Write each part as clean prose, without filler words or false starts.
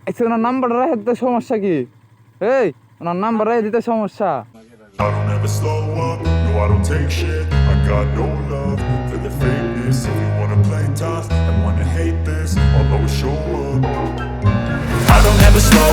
আচ্ছা ওনার নাম্বারটা রেখে দিতে সমস্যা কি? এই ওনার নাম্বার রেখে দিতে সমস্যা? I don't ever slow up, no I don't take shit. I got no love for the fakeness. If you wanna play tough and wanna hate this, I'll always show up. I don't ever slow.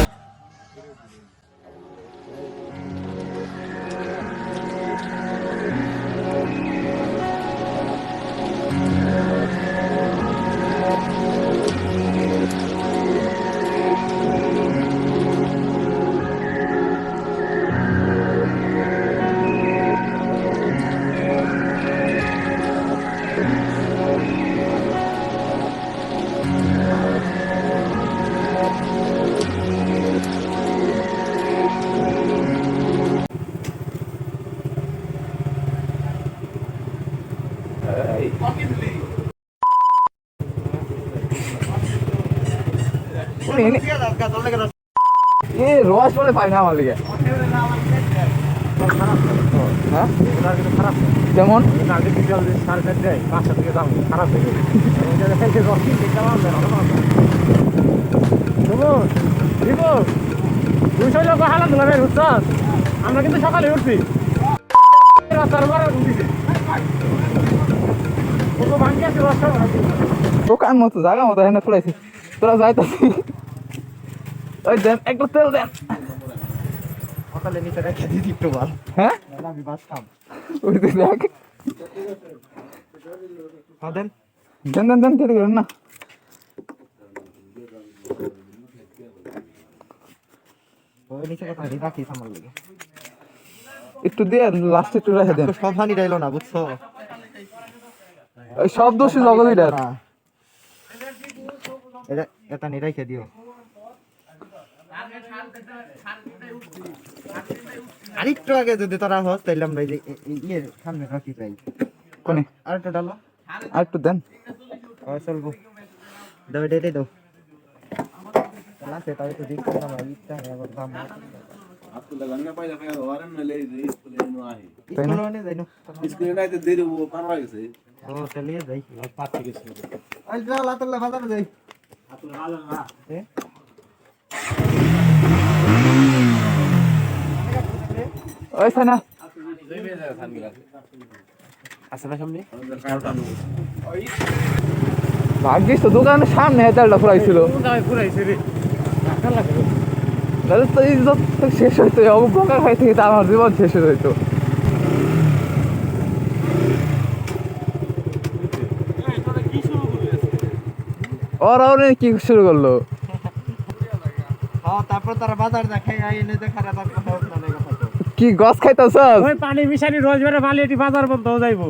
এ রস বলে পাই না আমার লিগে। হ্যাঁ কেমন আমরা কিন্তু সকালে উঠছি দোকান মতো জায়গা মতো এখানে ফুলাইছি তোরা যাইতাছি। ওই দেন একটা তেল দেন। সকালে নিচে রেখে দিদি একটু বল হ্যাঁ আমি বাস খাম ওই দেখ দেন দেন দেন দেন কেটে গেলেন না। ওই নিচে কথা রাখি সামাল লাগে একটু দিয়ে লাস্টে একটু রেখে দেন। সব হানি রাইলো না বুঝছো ওই সব দোষী জগৎইটার। এটা এটা নি রেখে দিও আরেকটু আগে যদি তোরা হস তাইলে আমরা এই যে ইয়ের সামনে রাখি পাই কোনে আরেকটু ডালো আর একটু দেন। চলবো দাও ডেটে দাও লাস্টে তাই তো দেখতে না ইচ্ছা আবার দাম आपको लगाना पाहिजे काय वारन न ले स्कूल नो आहे স্কুলে যাই না स्कूल नाही तर देरे परवा गेছে ও চলিয়ে যাই পাঁচ গেছে আই যাও লাতলে বাজারে যাই आपलं आलं ना ওই সানা আছে না সামনে ভাগ্যিস তো দোকানের সামনে তেলটা ফুরাইছিল। ঘুরাইছে রে তাহলে তো ইজ্জত তো শেষ হইতো। বোকা খাই থেকে তো আমার জীবন শেষ হয়ে হইতো। ওরা ওরা কি শুরু করলো? হ্যাঁ তারপর তারা বাজার দেখাই আই এনে দেখার তার কথা না নাই কথা কি গছ খাইতাছ? ওই পানি মিশানি রোজ বেরে বালিটি বাজার বন্ধ হয়ে যাইবো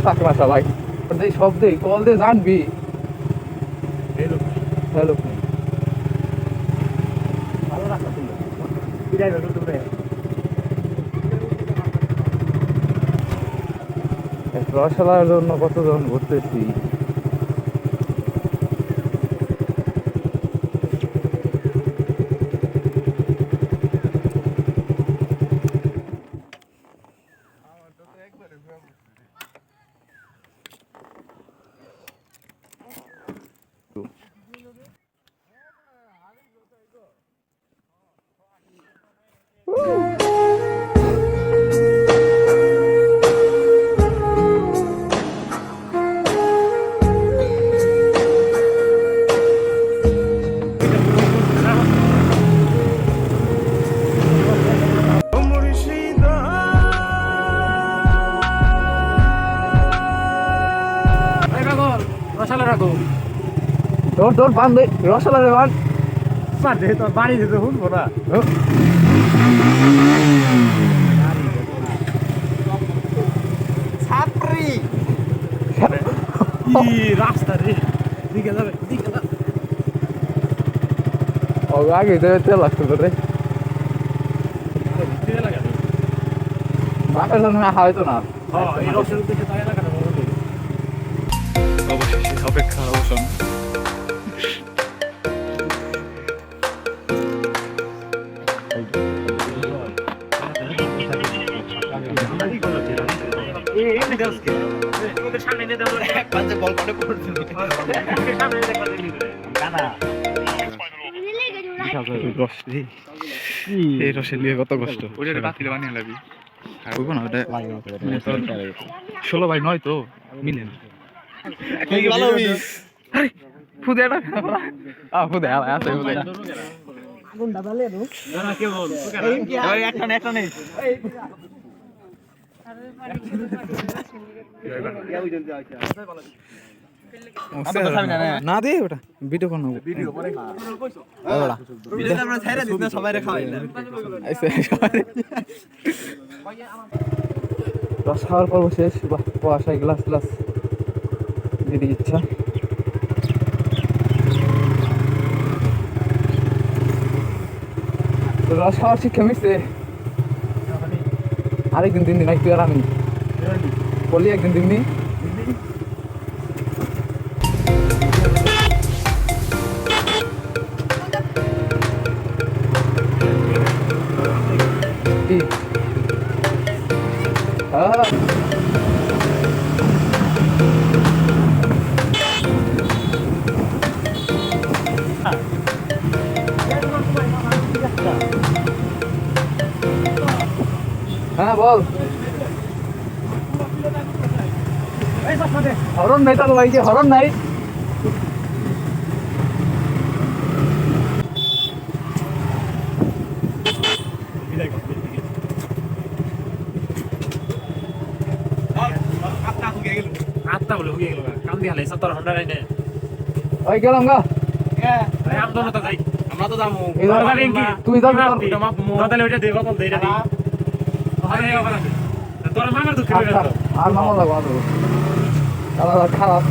থাকবা সবাই এই শব্দে কল দিয়ে জানবি। হ্যালো ভালো রাখো তুমি বিদায় হলো তুমি রসলার জন্য কতজন ঘুরতেছি। রসালা রাখো তোর তোর বান দে রসলা রে বান পারে তো বাড়ি যেতে শুনবো না ছাত্রী ই রাস্তা রে দিকে যাবে ও আগে দেবে তেল লাগতো রে ভিতরে লাগা বাপের জন্য হয়তো না। হ্যাঁ এই রসের উদ্দেশ্যে তাই লাগানো অবশেষে অপেক্ষা পাঁচে বল করে পড়ছে কানা রস রে এই রসের লিয়ে কত কষ্ট ওটা বাতিলে বানিয়ে লাবি বুঝবো না ওটা 16 বাই 9 তো মিলে না ভালো আরে ফুদে এটা ফুদে আছে ফুদে আগুনটা ভালো এলো না কে বল এই একটা নেই না দে ওটা ভিডিও বানাবো ভিডিও পরে ওটা ভিডিও আমরা ছাইরা দিছ না সবাইরে খাওয়াইলাম রস খাওয়ার পর্ব শেষ বাহ কুয়াশায় গ্লাস গ্লাস দিদি ইচ্ছা রস খাওয়ার শিক্ষা মিশছে আরেকদিন 3 দিন একটু আর আমি বলি একদিন 3 দিন কি হ্যাঁ বল হরণ নাই তাহলে ভাই কি হরণ নাই আত্মা বলে হয়ে গেল কাম দিয়ে হালে 70 ঘন্টা রাইনে ওই গেলাম গা আম দোনো তো যাই আমরা তো যাবো তুই যাবি তাহলে ওইটা দেব বল দেইটা দি তোর মামার দুঃখ আর মামা লাগো খারাপ